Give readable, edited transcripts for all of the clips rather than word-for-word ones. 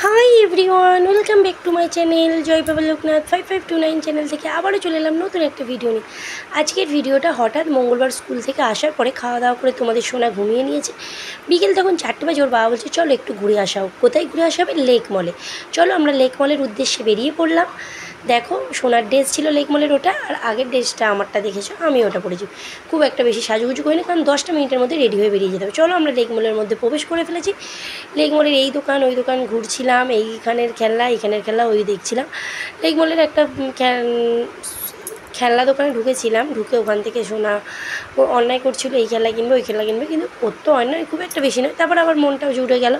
High everyone, welcome back to my channel জয় Baba Loknath 5529 channel থেকে আবারও চলে এলাম নতুন একটা ভিডিও নিয়ে। আজকের ভিডিওটা হঠাৎ মঙ্গলবার স্কুল থেকে আসার পরে খাওয়া দাওয়া করে তোমাদের সোনা ঘুমিয়ে নিয়েছে। বিকেল তখন 4টে বাজে, ওর বাবা বলছে চলো একটু ঘুরে আসা হোক। কোথায় ঘুরে আসা হবে? লেক মলে। চলো আমরা লেক মলের উদ্দেশ্যে বেরিয়ে পড়লাম। দেখো সোনার ড্রেস ছিল লেক মলের ওটা, আর আগের ড্রেসটা আমারটা দেখেছো, আমি ওটা পরেছি। খুব একটা বেশি সাজুগুজু করিনি, কারণ 10টা মিনিটের মধ্যে রেডি হয়ে বেরিয়ে যেতে হবে। চলো আমরা লেক মলের মধ্যে প্রবেশ করে ফেলেছি। লেক মলের এই দোকান ওই দোকান ঘুরছিলাম, এইখানের খেলনা এইখানের খেলনা ওই দেখছিলাম। লেক মলের একটা খেলনা দোকানে ঢুকেছিলাম, ঢুকে ওখান থেকে সোনা ও অন্যায় করছিল, এই খেলা কিনবে ওই খেলা কিনবে, কিন্তু ওর তো অন্যায় খুব একটা বেশি নয়। তারপর আবার মনটাও জুড়ে গেল,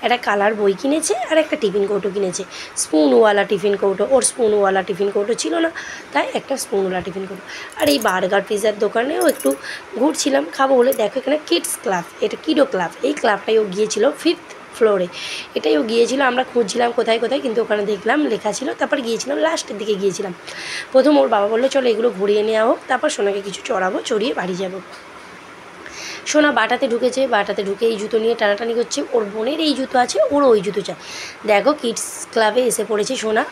একটা কালার বই কিনেছে আর একটা টিফিন কৌটো কিনেছে, স্পুনওয়ালা টিফিন কৌটো। ওর স্পুনওয়ালা টিফিন কৌটো ছিল না, তাই একটা স্পুনওয়ালা টিফিন কৌটো। আর এই বার্গার পিৎজার দোকানেও একটু ঘুরছিলাম খাবো বলে। দেখো এখানে কিডস ক্লাব, এটা কিডো ক্লাব, এই ক্লাবটাই ও গিয়েছিল 5th ফ্লোরে, এটাই ও গিয়েছিল। আমরা খুঁজছিলাম কোথায় কোথায়, কিন্তু ওখানে দেখলাম লেখা ছিল। তারপর গিয়েছিলাম, লাস্টের দিকে গিয়েছিলাম। প্রথম ওর বাবা বললো চলো এগুলো ঘুরিয়ে নেওয়া হোক, তারপর সোনাকে কিছু চড়াবো, চড়িয়ে বাড়ি যাবো। সোনা বাটাতে ঢুকেছে, বাটাতে ঢুকে এই জুতো নিয়ে টানাটানি করছে। ওর বোনের এই জুতো আছে, ওরও ওই জুতো চায়। দেখো কিডস ক্লাবে এসে পড়েছে সোনা।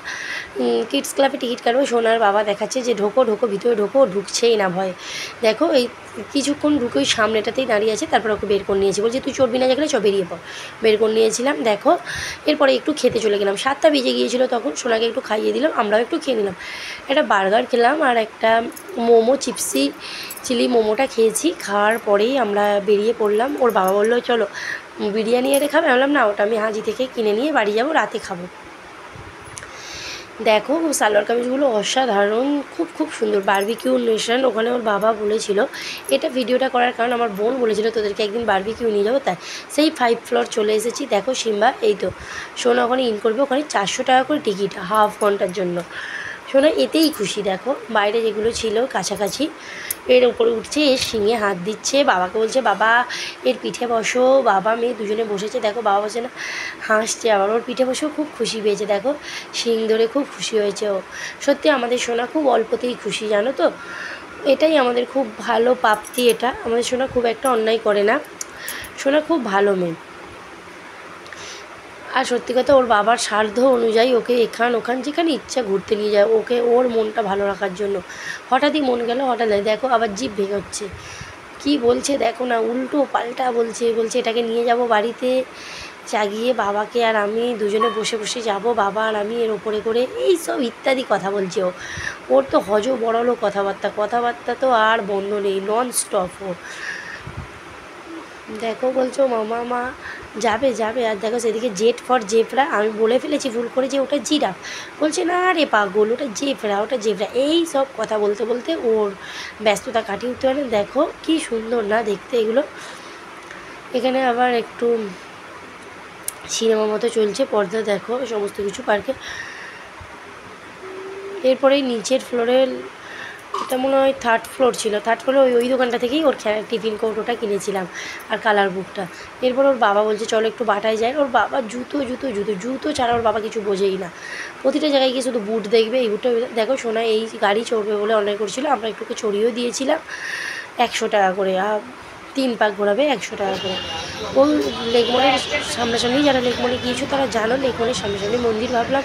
কিডস ক্লাবে টিকিট কাটবে। সোনার বাবা দেখাচ্ছে যে ঢোকো ঢোকো, ভিতরে ঢোকো, ঢুকছেই না ভয়ে। দেখো এই কিছুক্ষণ ঢুকে ওই সামনেটাতেই দাঁড়িয়ে আছে, তারপর ওকে বের করে নিয়েছি, বলছি তুই চড়বি না যেখানে, চ বেরিয়ে পড়। বের করে নিয়েছিলাম। দেখো এরপরে একটু খেতে চলে গেলাম, 7টা বেজে গিয়েছিলো তখন। সোনাকে একটু খাইয়ে দিলাম, আমরাও একটু খেয়ে নিলাম। একটা বার্গার খেলাম আর একটা মোমো, চিপসি চিলি মোমোটা খেয়েছি। খাওয়ার পরেই আমরা বেরিয়ে পড়লাম। ওর বাবা বললো চলো বিরিয়ানি এনে খাবে, বললাম না, ওটা আমি হাজি থেকে কিনে নিয়ে বাড়ি যাব, রাতে খাবো। দেখো সালোয়ার কামিজগুলো অসাধারণ, খুব খুব সুন্দর। বারবিকিউ নেশন ওখানে ওর বাবা বলেছিল, এটা ভিডিওটা করার কারণ আমার বোন বলেছিল তোদেরকে একদিন বারবিকিউ নিয়ে যাবো, তাই সেই 5 ফ্লোর চলে এসেছি। দেখো সিম্বা, এই তো সোনা ওখানে ইন করবে, ওখানে 400 টাকা করে টিকিট হাফ ঘন্টার জন্য। সোনা এতেই খুশি। দেখো বাইরে যেগুলো ছিল কাছাকাছি, এর উপরে উঠছে, এর শিঙে হাত দিচ্ছে, বাবাকে বলছে বাবা এর পিঠে বসো। বাবা মেয়ে দুজনে বসেছে। দেখো বাবা বসে না, হাসছে, আবার ওর পিঠে বসেও খুব খুশি পেয়েছে। দেখো শিং ধরে খুব খুশি হয়েছে ও। সত্যি আমাদের সোনা খুব অল্পতেই খুশি, জানো তো, এটাই আমাদের খুব ভালো প্রাপ্তি। এটা আমাদের সোনা খুব একটা অন্যায় করে না, সোনা খুব ভালো মেয়ে। আর সত্যি কথা, ওর বাবার সাধ্য অনুযায়ী ওকে এখান ওখান যেখানে ইচ্ছা ঘুরতে নিয়ে যায়, ওকে ওর মনটা ভালো রাখার জন্য। হঠাৎই মন গেল, হঠাৎ দেখো আবার জিভ ভেঙাচ্ছে, কি বলছে দেখো না, উল্টো পাল্টা বলছে। বলছে এটাকে নিয়ে যাব বাড়িতে, জাগিয়ে বাবাকে আর আমি দুজনে বসে বসে যাব, বাবা আর আমি এর ওপরে করে, এই সব ইত্যাদি কথা বলছে ও। ওর তো বড়লো কথাবার্তা তো আর বন্ধ নেই, নন স্টপ ও। দেখো বলছো মামা মা যাবে যাবে, আর দেখো সেদিকে জেড ফর জেব্রা, আমি বলে ফেলেছি ভুল করে যে ওটা জিরাফ। বলছে না রে পাগল, ওটা জেব্রা, ওটা জেব্রা। এই সব কথা বলতে বলতে ওর ব্যস্ততা কাটিয়ে উঠতে পারে। দেখো কি সুন্দর না দেখতে এগুলো। এখানে আবার একটু সিনেমা মতো চলছে, পর্দা দেখো সমস্ত কিছু পার্কে। এরপরে নিচের ফ্লোরে, এটা মনে হয় 3rd ফ্লোর ছিল, 3rd ফ্লোরে ওই দোকানটা থেকেই ওর টিফিন কৌটোটা কিনেছিলাম আর কালার বুকটা। এরপর ওর বাবা বলছে চলো একটু বাটায় যায়। ওর বাবা জুতো জুতো জুতো জুতো ছাড়া ওর বাবা কিছু বোঝেই না, প্রতিটা জায়গায় গিয়ে শুধু বুট দেখবে, এই বুটটা। দেখো সোনা এই গাড়ি চড়বে বলে অন্যায় করছিল, আমরা একটুকে চড়িয়েও দিয়েছিলাম 100 টাকা করে, 3 পাক ঘোরাবে 100 টাকা করে। ওই লেকমলের সামনাসামনি, যারা লেকমলে গিয়েছো তারা জানো, লেকমলের সামনাসামনি মন্দির। ভাবলাম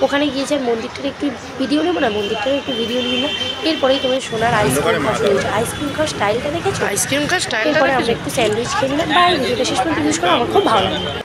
ওখানে গিয়েছে আর মন্দিরটার একটু ভিডিও নেবো না, মন্দিরটার একটু ভিডিও নিই না। এরপরেই তোমার সোনার আইসক্রিম খাওয়া শুরু হয়েছে। আইসক্রিম খাওয়ার স্টাইলটা দেখেছো, আইসক্রিম খাওয়ার স্টাইল। এরপরে আমরা একটু স্যান্ডউইচ খেয়ে নিলাম। বাই, ভিডিওটা শেষ পর্যন্ত ইউজ করো, আমার খুব ভালো লাগে।